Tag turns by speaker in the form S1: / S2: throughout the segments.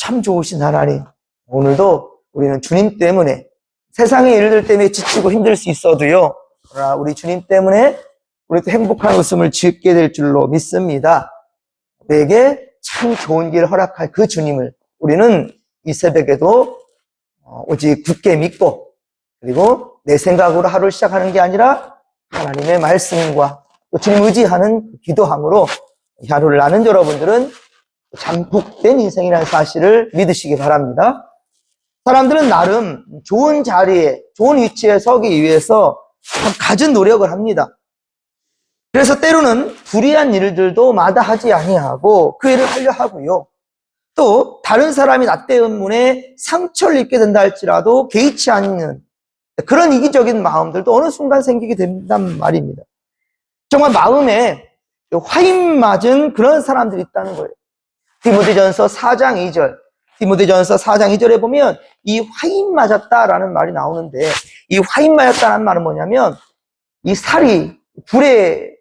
S1: 참 좋으신 하나님, 오늘도 우리는 주님 때문에 세상의 일들 때문에 지치고 힘들 수 있어도요, 그러나 우리 주님 때문에 우리도 행복한 웃음을 짓게 될 줄로 믿습니다. 우리에게 참 좋은 길을 허락할 그 주님을 우리는 이 새벽에도 오직 굳게 믿고, 그리고 내 생각으로 하루를 시작하는 게 아니라 하나님의 말씀과 또 주님 의지하는 기도함으로 하루를 나는 여러분들은 참 복된 인생이라는 사실을 믿으시기 바랍니다. 사람들은 나름 좋은 자리에, 좋은 위치에 서기 위해서 참 갖은 노력을 합니다. 그래서 때로는 불의한 일들도 마다하지 아니하고 그 일을 하려 하고요. 또 다른 사람이 나 때문에 상처를 입게 된다 할지라도 개의치 않는 그런 이기적인 마음들도 어느 순간 생기게 된단 말입니다. 정말 마음에 화인 맞은 그런 사람들이 있다는 거예요. 디모데전서 4장 2절, 디모데전서 4장 2절에 보면 이 화인 맞았다라는 말이 나오는데, 이 화인 맞았다는 말은 뭐냐면 이 살이 불에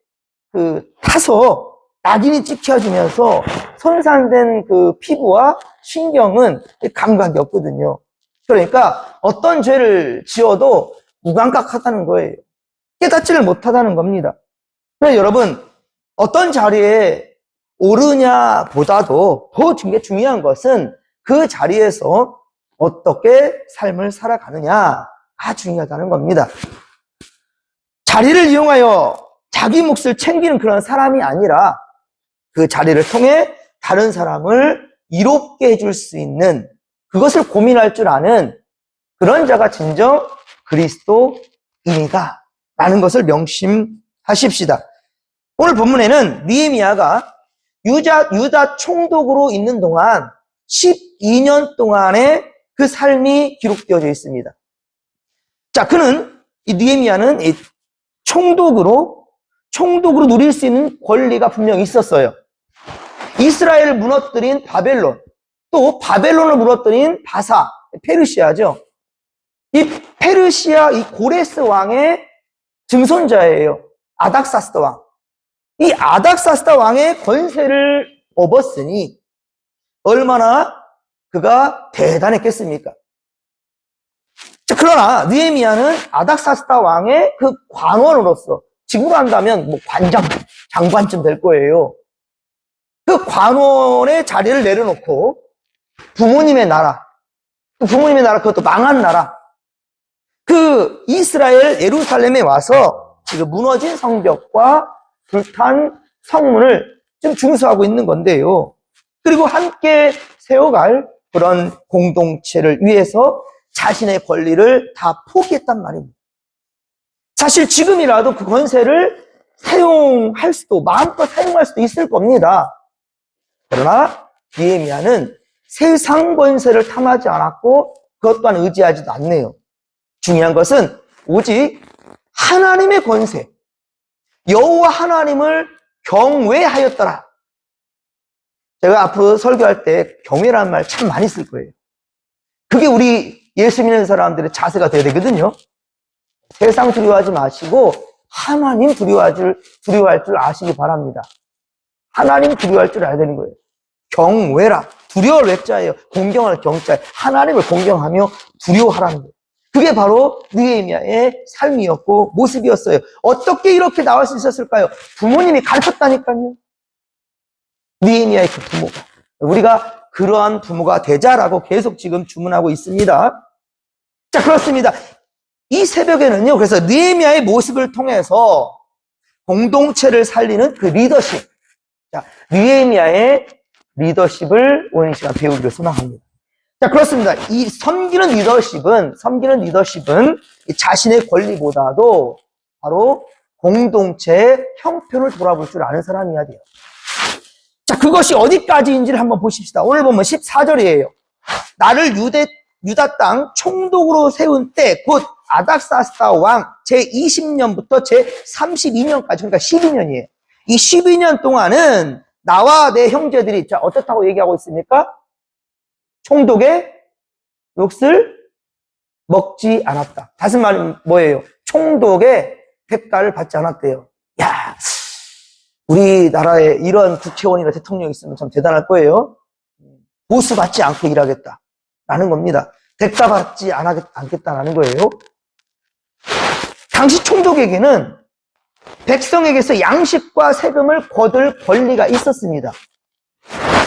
S1: 타서 낙인이 찍혀지면서 손상된 그 피부와 신경은 감각이 없거든요. 그러니까 어떤 죄를 지어도 무감각하다는 거예요. 깨닫지를 못하다는 겁니다. 그래서 여러분, 어떤 자리에 오르냐 보다도 더 중요한 것은 그 자리에서 어떻게 삶을 살아가느냐가 중요하다는 겁니다. 자리를 이용하여 자기 몫을 챙기는 그런 사람이 아니라 그 자리를 통해 다른 사람을 이롭게 해줄 수 있는, 그것을 고민할 줄 아는 그런 자가 진정 그리스도인이다 라는 것을 명심하십시다. 오늘 본문에는 느헤미야가 유다 총독으로 있는 동안 12년 동안의 그 삶이 기록되어져 있습니다. 자, 이 느헤미야는 총독으로 누릴 수 있는 권리가 분명히 있었어요. 이스라엘을 무너뜨린 바벨론, 또 바벨론을 무너뜨린 바사, 페르시아죠. 이 페르시아, 이 고레스 왕의 증손자예요. 아닥사스다 왕. 이 아닥사스다 왕의 권세를 업었으니 얼마나 그가 대단했겠습니까? 자, 그러나 느헤미야는 아닥사스다 왕의 그 관원으로서, 지금으로 한다면 뭐 관장, 장관쯤 될 거예요. 그 관원의 자리를 내려놓고 부모님의 나라, 그것도 망한 나라, 그 이스라엘 예루살렘에 와서 지금 무너진 성벽과 불탄 성문을 좀 중수하고 있는 건데요. 그리고 함께 세워갈 그런 공동체를 위해서 자신의 권리를 다 포기했단 말입니다. 사실 지금이라도 그 권세를 마음껏 사용할 수도 있을 겁니다. 그러나 느헤미야는 세상 권세를 탐하지 않았고 그것 또한 의지하지도 않네요. 중요한 것은 오직 하나님의 권세, 여호와 하나님을 경외하였더라. 제가 앞으로 설교할 때 경외라는 말 참 많이 쓸 거예요. 그게 우리 예수 믿는 사람들의 자세가 되어야 되거든요. 세상 두려워하지 마시고 하나님 두려워할 줄 아시기 바랍니다. 하나님 두려워할 줄 알아야 되는 거예요. 경외라. 두려울 외자예요. 공경할 경자. 하나님을 공경하며 두려워하라는 거예요. 그게 바로 느헤미야의 삶이었고 모습이었어요. 어떻게 이렇게 나올 수 있었을까요? 부모님이 가르쳤다니까요. 느헤미야의 그 부모가. 우리가 그러한 부모가 되자라고 계속 지금 주문하고 있습니다. 자, 그렇습니다. 이 새벽에는요, 그래서 느헤미야의 모습을 통해서 공동체를 살리는 그 리더십. 자, 느헤미야의 리더십을 오늘 이 시간 배우기를 소망합니다. 자, 그렇습니다. 이 섬기는 리더십은 자신의 권리보다도 바로 공동체의 형편을 돌아볼 줄 아는 사람이어야 돼요. 자, 그것이 어디까지인지를 한번 보십시다. 오늘 보면 14절이에요. 나를 유다 땅 총독으로 세운 때, 곧 아닥사스다 왕 제20년부터 제32년까지, 그러니까 12년이에요. 이 12년 동안은 나와 내 형제들이, 자, 어떻다고 얘기하고 있습니까? 총독의 몫을 먹지 않았다. 다시 말하면 뭐예요? 총독의 대가를 받지 않았대요. 야, 우리나라에 이런 국회의원이나 대통령이 있으면 참 대단할 거예요. 보수받지 않고 일하겠다라는 겁니다. 대가받지 않겠다라는 거예요. 당시 총독에게는 백성에게서 양식과 세금을 거둘 권리가 있었습니다.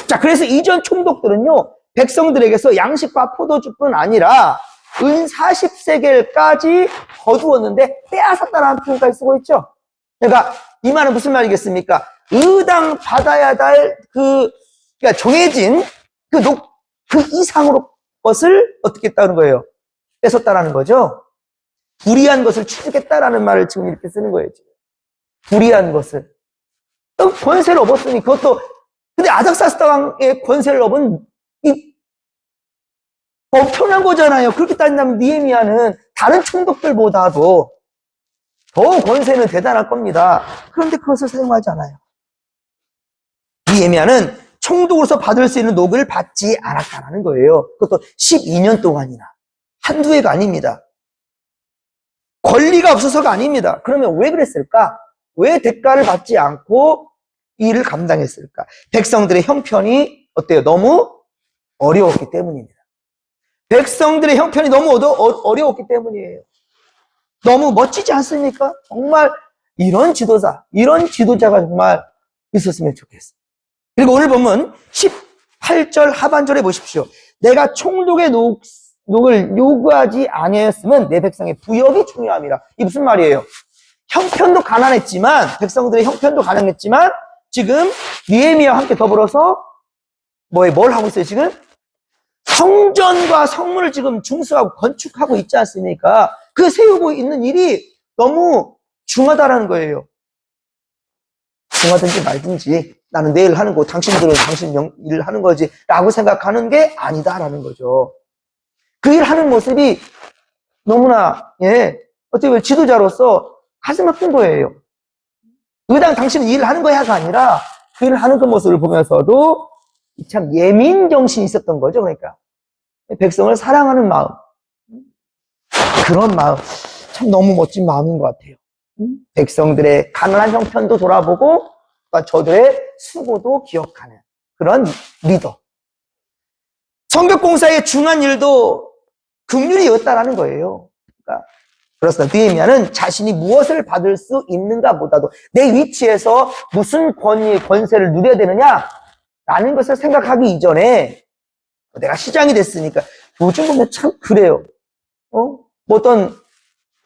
S1: 자, 그래서 이전 총독들은요, 백성들에게서 양식과 포도주뿐 아니라 은 40세겔까지 거두었는데 빼앗았다라는 표현까지 쓰고 있죠. 그러니까 이 말은 무슨 말이겠습니까? 의당 받아야 될 그러니까 정해진 그 이상으로 것을 어떻게 했다는 거예요? 뺏었다라는 거죠. 불이한 것을 취득했다라는 말을 지금 이렇게 쓰는 거예요. 지금. 불이한 것을. 권세를 업었으니 그것도 근데 아닥사스다 왕의 권세를 업은 이 엄청난 거잖아요. 그렇게 따진다면 느헤미야는 다른 총독들보다도 더 권세는 대단할 겁니다. 그런데 그것을 사용하지 않아요. 느헤미야는 총독으로서 받을 수 있는 녹을 받지 않았다는 거예요. 그것도 12년 동안이나. 한두 해가 아닙니다. 권리가 없어서가 아닙니다. 그러면 왜 그랬을까? 왜 대가를 받지 않고 이 일을 감당했을까? 백성들의 형편이 어때요? 너무 어려웠기 때문입니다. 백성들의 형편이 너무 어려웠기 때문이에요. 너무 멋지지 않습니까? 정말 이런 지도자가 정말 있었으면 좋겠어요. 그리고 오늘 보면 18절 하반절에 보십시오. 내가 총독의 녹을 요구하지 아니하였으면 내 백성의 부역이 중요함이라. 이게 무슨 말이에요? 형편도 가난했지만, 백성들의 형편도 가난했지만, 지금 느헤미야와 함께 더불어서 뭘 하고 있어요, 지금? 성전과 성문을 지금 중수하고 건축하고 있지 않습니까? 그 세우고 있는 일이 너무 중하다라는 거예요. 중하든지 말든지 나는 내일 하는 거, 당신들은 당신 일을 하는 거지 라고 생각하는 게 아니다라는 거죠. 그 일 하는 모습이 너무나 어떻게 보면 지도자로서 가슴 아픈 거예요. 의당 당신은 일을 하는 거야가 아니라 그 일을 하는 그 모습을 보면서도 참 예민 정신이 있었던 거죠. 그러니까 백성을 사랑하는 마음, 그런 마음 참 너무 멋진 마음인 것 같아요. 백성들의 가난한 형편도 돌아보고 저들의 수고도 기억하는 그런 리더. 성벽공사의 중한 일도 긍휼이었다라는 거예요. 그러니까 그렇습니다. 느헤미야는 자신이 무엇을 받을 수 있는가 보다도 내 위치에서 무슨 권세를 누려야 되느냐라는 것을 생각하기 이전에 내가 시장이 됐으니까 요즘 보면 참 그래요. 뭐 어떤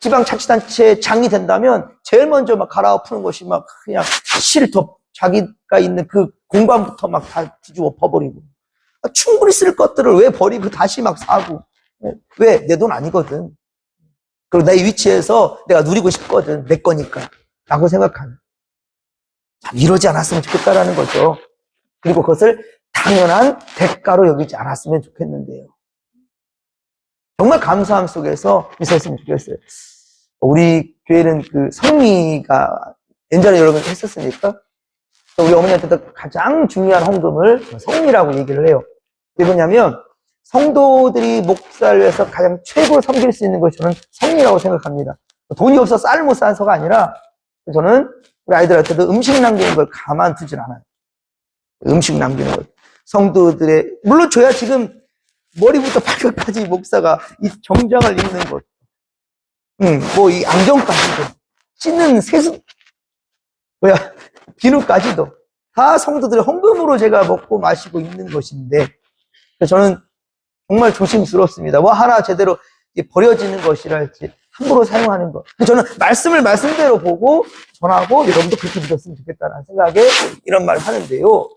S1: 지방자치단체 장이 된다면 제일 먼저 막 갈아엎는 것이 막 그냥 실터 자기가 있는 그 공간부터 막 다 뒤집어 퍼버리고 충분히 쓸 것들을 왜 버리고 다시 막 사고 왜? 내 돈 아니거든. 그리고 내 위치에서 내가 누리고 싶거든. 내 거니까. 라고 생각하는. 참 이러지 않았으면 좋겠다라는 거죠. 그리고 그것을 당연한 대가로 여기지 않았으면 좋겠는데요. 정말 감사함 속에서 있었으면 좋겠어요. 우리 교회는 그 성미가 옛날에 여러분 했었으니까 우리 어머니한테도 가장 중요한 헌금을 성미라고 얘기를 해요. 왜 그러냐면 성도들이 목사를 위해서 가장 최고로 섬길 수 있는 것이 저는 성리라고 생각합니다. 돈이 없어 쌀을 못 사서가 아니라 저는 우리 아이들한테도 음식 남기는 걸 가만두질 않아요. 음식 남기는 것. 성도들의 물론 저야 지금 머리부터 발끝까지 목사가 이 정장을 입는 것, 뭐 이 안경까지도 씻는 세수, 비누까지도 다 성도들의 헌금으로 제가 먹고 마시고 있는 것인데 저는 정말 조심스럽습니다. 뭐 하나 제대로 버려지는 것이랄지 함부로 사용하는 것. 저는 말씀을 말씀대로 보고 전하고 여러분도 그렇게 믿었으면 좋겠다는 생각에 이런 말을 하는데요.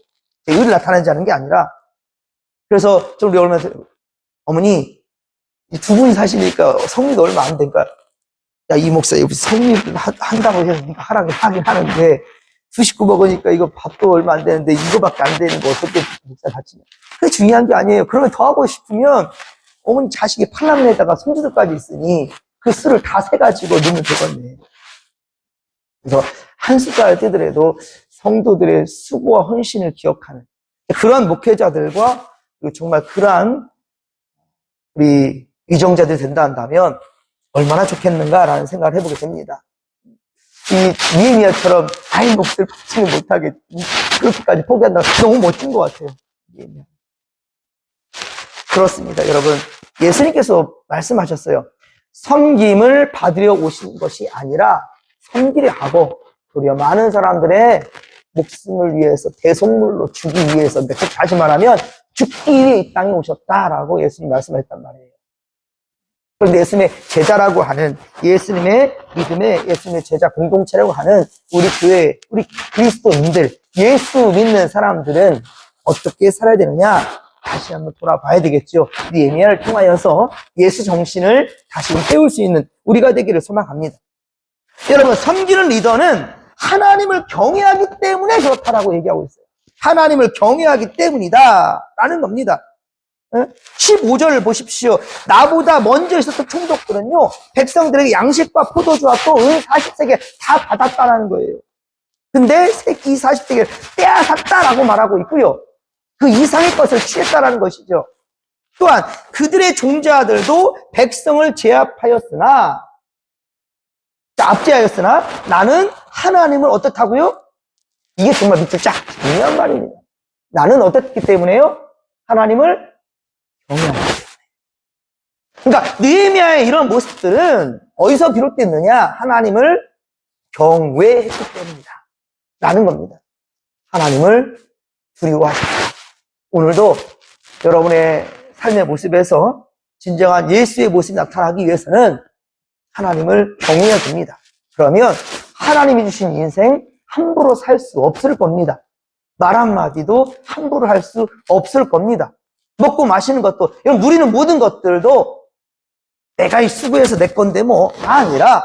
S1: 의를 나타내지 않은 게 아니라 그래서 좀 우리 어머니 두 분이 사시니까 성리도 얼마 안 되니까 야, 이 목사 여기 성리를 한다고 해서 네가 하긴 하는데 수 식구 먹으니까 이거 밥도 얼마 안 되는데 이거밖에 안 되는 거 어떻게 목사 다치냐. 그게 중요한 게 아니에요. 그러면 더 하고 싶으면 어머니 자식이 팔남에다가 손주들까지 있으니 그 수를 다 세가지고 넣으면 되겠네. 그래서 한 숟갈 떼더라도 성도들의 수고와 헌신을 기억하는 그런 목회자들과 정말 그러한 우리 위정자들이 된다 한다면 얼마나 좋겠는가라는 생각을 해보게 됩니다. 이 느헤미야처럼 아이 몫을 받지는 못하게 그렇게까지 포기한다. 너무 멋진 것 같아요. 느헤미야. 그렇습니다. 여러분, 예수님께서 말씀하셨어요. 섬김을 받으려 오신 것이 아니라 섬기려 하고 도리어 많은 사람들의 목숨을 위해서 대속물로 주기 위해서, 다시 말하면 죽기 위해 이 땅에 오셨다라고 예수님 말씀하셨단 말이에요. 그런데 예수님의 제자라고 하는, 예수님의 믿음의 예수님의 제자 공동체라고 하는 우리 교회, 우리 그리스도인들, 예수 믿는 사람들은 어떻게 살아야 되느냐? 다시 한번 돌아봐야 되겠죠. 느헤미야를 통하여서 예수 정신을 다시 세울 수 있는 우리가 되기를 소망합니다. 여러분, 섬기는 리더는 하나님을 경외하기 때문에 그렇다라고 얘기하고 있어요. 하나님을 경외하기 때문이다 라는 겁니다. 15절을 보십시오. 나보다 먼저 있었던 총독들은요, 백성들에게 양식과 포도주와 또 은 40세겔 다 받았다라는 거예요. 근데 이 40세겔 빼앗았다라고 말하고 있고요. 그 이상의 것을 취했다라는 것이죠. 또한 그들의 종자들도 백성을 제압하였으나, 압제하였으나 나는 하나님을 어떻다고요? 이게 정말 밑줄 쫙 중요한 말입니다. 나는 어떻기 때문에요? 하나님을 경외하기 때문에. 그러니까 느헤미야의 이런 모습들은 어디서 비롯됐느냐? 하나님을 경외했기 때문이다 라는 겁니다. 하나님을 두려워하십니다. 오늘도 여러분의 삶의 모습에서 진정한 예수의 모습이 나타나기 위해서는 하나님을 경외해야 됩니다. 그러면 하나님이 주신 인생 함부로 살 수 없을 겁니다. 말 한마디도 함부로 할 수 없을 겁니다. 먹고 마시는 것도, 여러분, 누리는 모든 것들도 내가 수고해서 내 건데 뭐가 아니라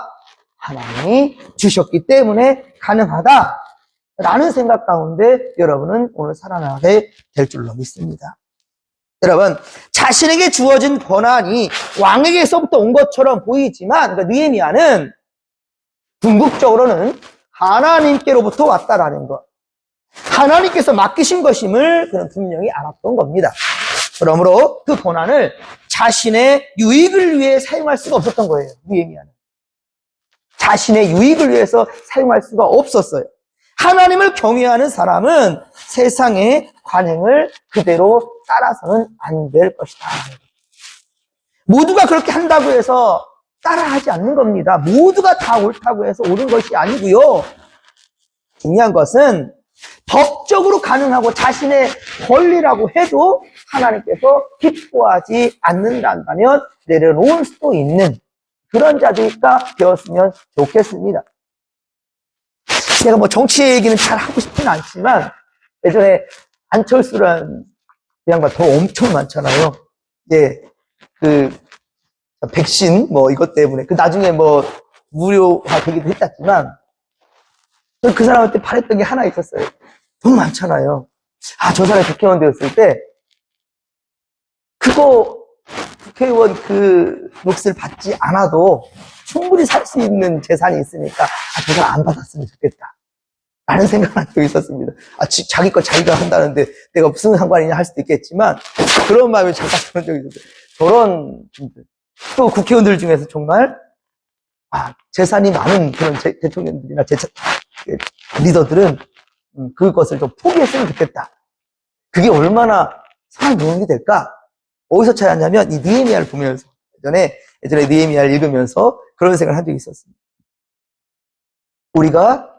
S1: 하나님이 주셨기 때문에 가능하다 라는 생각 가운데 여러분은 오늘 살아나게 될 줄로 믿습니다. 여러분, 자신에게 주어진 권한이 왕에게서부터 온 것처럼 보이지만, 그러니까 느헤미야는 궁극적으로는 하나님께로부터 왔다라는 것, 하나님께서 맡기신 것임을 그는 분명히 알았던 겁니다. 그러므로 그 권한을 자신의 유익을 위해 사용할 수가 없었던 거예요. 느헤미야는 자신의 유익을 위해서 사용할 수가 없었어요. 하나님을 경외하는 사람은 세상의 관행을 그대로 따라서는 안 될 것이다. 모두가 그렇게 한다고 해서 따라하지 않는 겁니다. 모두가 다 옳다고 해서 옳은 것이 아니고요. 중요한 것은 법적으로 가능하고 자신의 권리라고 해도 하나님께서 기뻐하지 않는다면 내려놓을 수도 있는 그런 자들과 되었으면 좋겠습니다. 제가 뭐 정치 얘기는 잘 하고 싶지는 않지만, 예전에 안철수라는 그 양반 더 엄청 많잖아요. 예, 백신 뭐 이것 때문에 나중에 뭐 무료화 되기도 했었지만, 그 사람한테 바랬던 게 하나 있었어요. 돈 많잖아요. 저 사람이 국회의원 되었을 때 그거 국회의원 그 몫을 받지 않아도 충분히 살 수 있는 재산이 있으니까 저 사람 안 받았으면 좋겠다 라는 생각을 한 적이 있었습니다. 자기 거 자기가 한다는데 내가 무슨 상관이냐 할 수도 있겠지만, 그런 마음이 잠깐 그런 적이 있었어요. 저런 분들, 또 국회의원들 중에서 정말 재산이 많은 그런 대통령들이나 리더들은 그것을 좀 포기했으면 좋겠다. 그게 얼마나 사람 도움이 될까? 어디서 찾았냐면 이 느헤미야를 보면서, 예전에 느헤미야를 읽으면서 그런 생각을 한 적이 있었습니다. 우리가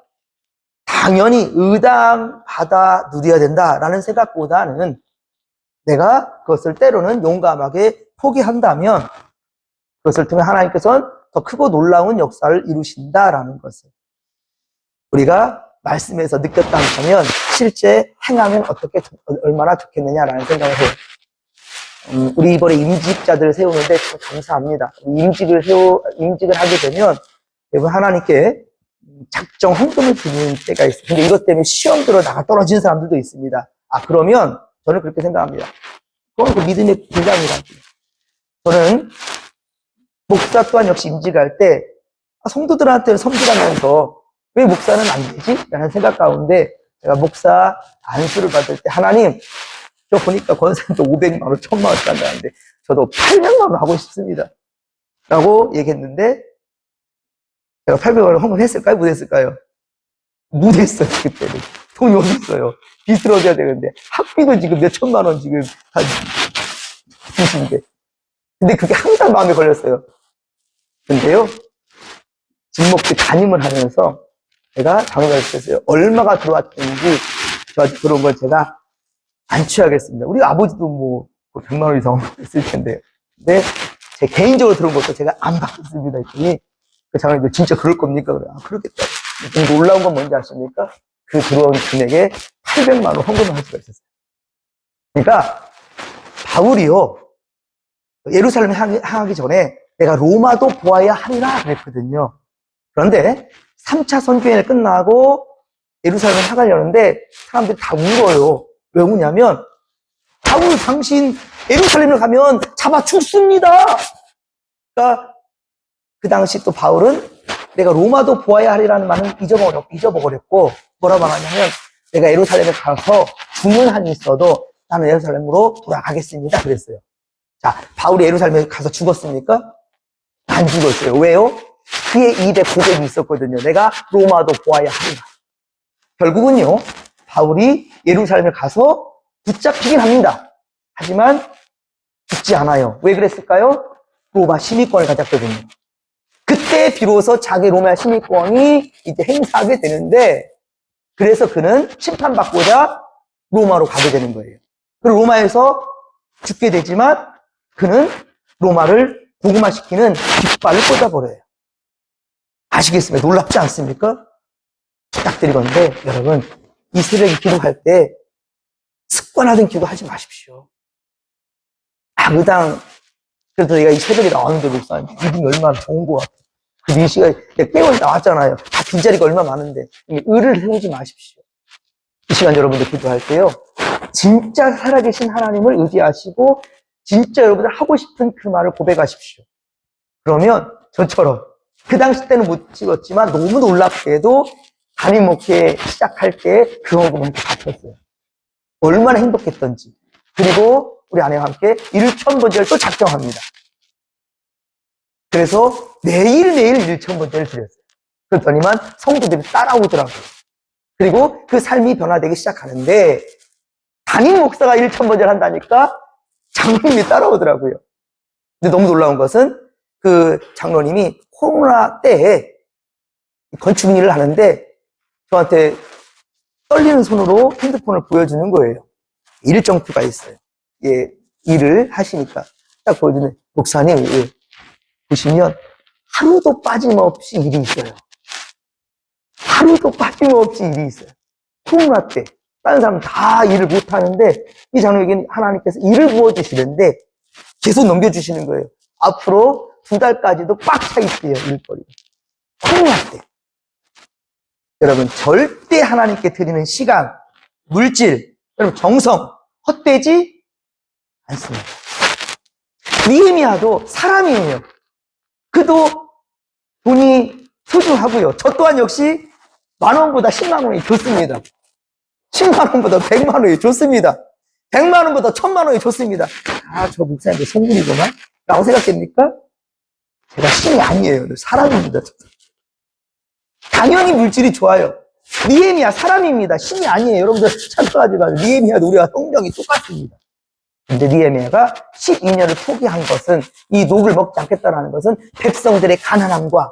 S1: 당연히 의당 받아 누려야 된다라는 생각보다는 내가 그것을 때로는 용감하게 포기한다면 그것을 통해 하나님께서는 더 크고 놀라운 역사를 이루신다라는 것을 우리가 말씀에서 느꼈다면 실제 행하면 얼마나 좋겠느냐라는 생각을 해요. 우리 이번에 임직자들을 세우는데 참 감사합니다. 임직을 하게 되면 여러분 하나님께 작정 헌금을 드리는 때가 있어요. 근데 이것 때문에 시험 들어 나가 떨어진 사람들도 있습니다. 그러면 저는 그렇게 생각합니다. 그건 그 믿음의 분량이라고. 저는 목사 또한 역시 임직할 때 성도들한테 섬기라면서 왜 목사는 안 되지? 라는 생각 가운데 제가 목사 안수를 받을 때 하나님, 저 보니까 권사님도 500만 원, 1000만 원씩 한다는데 저도 800만 원 하고 싶습니다. 라고 얘기했는데 제가 800만 원 헌금했을까요? 못했을까요? 못했어요. 그때는. 돈이 어딨어요. 빚을 얻어야 되는데 학비도 지금 몇 천만 원 지금 중심인데. 근데 그게 항상 마음에 걸렸어요. 근데요, 진목도 담임을 하면서 제가 장로를 했어요. 얼마가 들어왔는지 저한테 들어온 걸 제가 안 취하겠습니다. 우리 아버지도 뭐 100만 원 이상 했을 텐데. 근데 제 개인적으로 들어온 것도 제가 안 받겠습니다. 했더니 그 장로님도 진짜 그럴 겁니까? 그래. 아, 그러겠다. 좀 놀라운 건 뭔지 아십니까? 그 들어온 금액에 800만 원 헌금을 할 수가 있었어요. 그러니까 바울이요, 예루살렘에 향하기 전에 내가 로마도 보아야 하리라 그랬거든요. 그런데 3차 선교회를 끝나고 예루살렘에 향하려는데 사람들이 다 울어요. 왜 우냐면 바울 당신 예루살렘을 가면 잡아 죽습니다. 그러니까 그 당시 또 바울은 내가 로마도 보아야 하리라는 말은 잊어버렸고 뭐라고 말하냐면 내가 예루살렘에 가서 죽는 한이 있어도 나는 예루살렘으로 돌아가겠습니다. 그랬어요. 자, 바울이 예루살렘에 가서 죽었습니까? 안 죽었어요. 왜요? 그의 입에 고백이 있었거든요. 내가 로마도 보아야 하리라. 결국은요, 바울이 예루살렘에 가서 붙잡히긴 합니다. 하지만 죽지 않아요. 왜 그랬을까요? 로마 시민권을 가졌거든요. 그때 비로소 자기 로마 시민권이 이제 행사하게 되는데, 그래서 그는 심판받고자 로마로 가게 되는 거예요. 그리고 로마에서 죽게 되지만 그는 로마를 복음화시키는 깃발을 꽂아버려요. 아시겠습니까? 놀랍지 않습니까? 부탁드리건데 여러분, 이 새벽에 기도할 때 습관화된 기도하지 마십시오. 의당 그래도 내가 이 새벽에 나왔는데 목사님 믿음이 얼마나 좋은 것 같아. 그 4시간에 깨워 나왔잖아요. 다 빈자리가 얼마나 많은데 의를 세우지 마십시오. 이 시간 여러분들 기도할 때요, 진짜 살아계신 하나님을 의지하시고 진짜 여러분들 하고 싶은 그 말을 고백하십시오. 그러면 저처럼 그 당시 때는 못 찍었지만 너무 놀랍게도 담임 목회 시작할 때 그 헌금을 갚았어요. 얼마나 행복했던지. 그리고 우리 아내와 함께 1,000번째를 또 작정합니다. 그래서 매일매일 1,000번째를 드렸어요. 그랬더니만 성도들이 따라오더라고요. 그리고 그 삶이 변화되기 시작하는데 담임 목사가 1,000번째를 한다니까 장로님이 따라오더라고요. 근데 너무 놀라운 것은 그 장로님이 코로나 때에 건축 일을 하는데 저한테 떨리는 손으로 핸드폰을 보여주는 거예요. 일정표가 있어요. 예, 일을 하시니까 딱 보여주는, 목사님, 예, 보시면 하루도 빠짐없이 일이 있어요. 하루도 빠짐없이 일이 있어요. 코로나 때 다른 사람 다 일을 못 하는데 이 장로에게는 하나님께서 일을 부어주시는데 계속 넘겨주시는 거예요. 앞으로 2달까지도 꽉 차 있대요, 일거리가. 코로나 때. 여러분, 절대 하나님께 드리는 시간, 물질, 여러분 정성 헛되지 않습니다. 느헤미야도 사람이에요. 그도 돈이 소중하고요. 저 또한 역시 10,000원보다 100,000원이 좋습니다. 100,000원보다 100,000원이 좋습니다. 100,000원보다 1,000,000원이 좋습니다. 아, 저 목사님도 성물이구만 라고 생각됩니까? 제가 신이 아니에요. 사람입니다. 당연히 물질이 좋아요. 느헤미야 사람입니다. 신이 아니에요. 여러분들 착각하지 마세요. 느헤미야도 우리와 성경이 똑같습니다. 근데 느헤미야가 12년을 포기한 것은, 이 녹을 먹지 않겠다라는 것은 백성들의 가난함과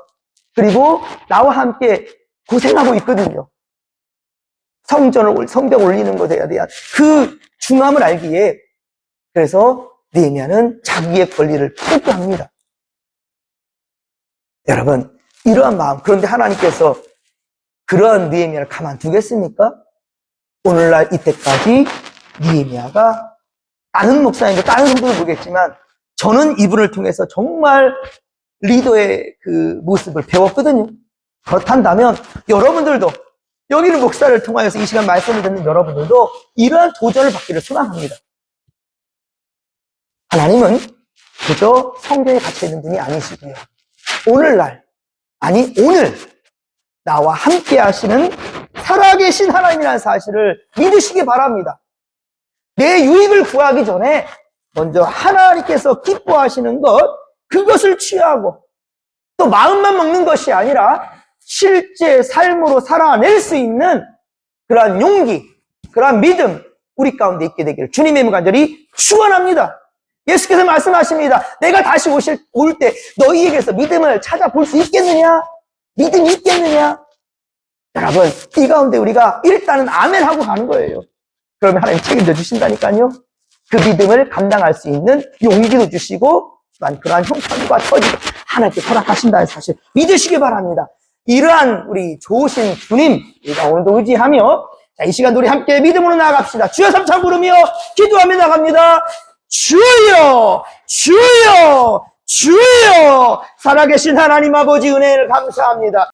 S1: 그리고 나와 함께 고생하고 있거든요. 성벽 올리는 것에 대한 그 중함을 알기에, 그래서 느헤미야는 자기의 권리를 포기합니다. 여러분, 이러한 마음, 그런데 하나님께서 그러한 느헤미야를 가만두겠습니까? 오늘날 이때까지 느헤미야가, 다른 목사님도 다른 성도도 모르겠지만 저는 이분을 통해서 정말 리더의 그 모습을 배웠거든요. 그렇다면 여러분들도, 여기는 목사를 통하여서 이 시간 말씀을 듣는 여러분들도 이러한 도전을 받기를 소망합니다. 하나님은 그저 성경에 갇혀있는 분이 아니시고요, 오늘날, 아니 오늘 나와 함께 하시는 살아계신 하나님이라는 사실을 믿으시기 바랍니다. 내 유익을 구하기 전에 먼저 하나님께서 기뻐하시는 것, 그것을 취하고 또 마음만 먹는 것이 아니라 실제 삶으로 살아낼 수 있는 그러한 용기, 그러한 믿음 우리 가운데 있게 되기를 주님의 이름으로 간절히 축원합니다. 예수께서 말씀하십니다. 내가 다시 올 때 너희에게서 믿음을 찾아볼 수 있겠느냐? 믿음이 있겠느냐? 여러분, 이 가운데 우리가 일단은 아멘 하고 가는 거예요. 그러면 하나님 책임져 주신다니까요. 그 믿음을 감당할 수 있는 용기도 주시고 그러한 형편과 처지도 하나님께 허락하신다는 사실 믿으시기 바랍니다. 이러한 우리 좋으신 주님 우리가 오늘도 의지하며 자, 이 시간 우리 함께 믿음으로 나아갑시다. 주여 삼창 부르며 기도하며 나갑니다. 주여 주여 주여 살아계신 하나님 아버지 은혜를 감사합니다.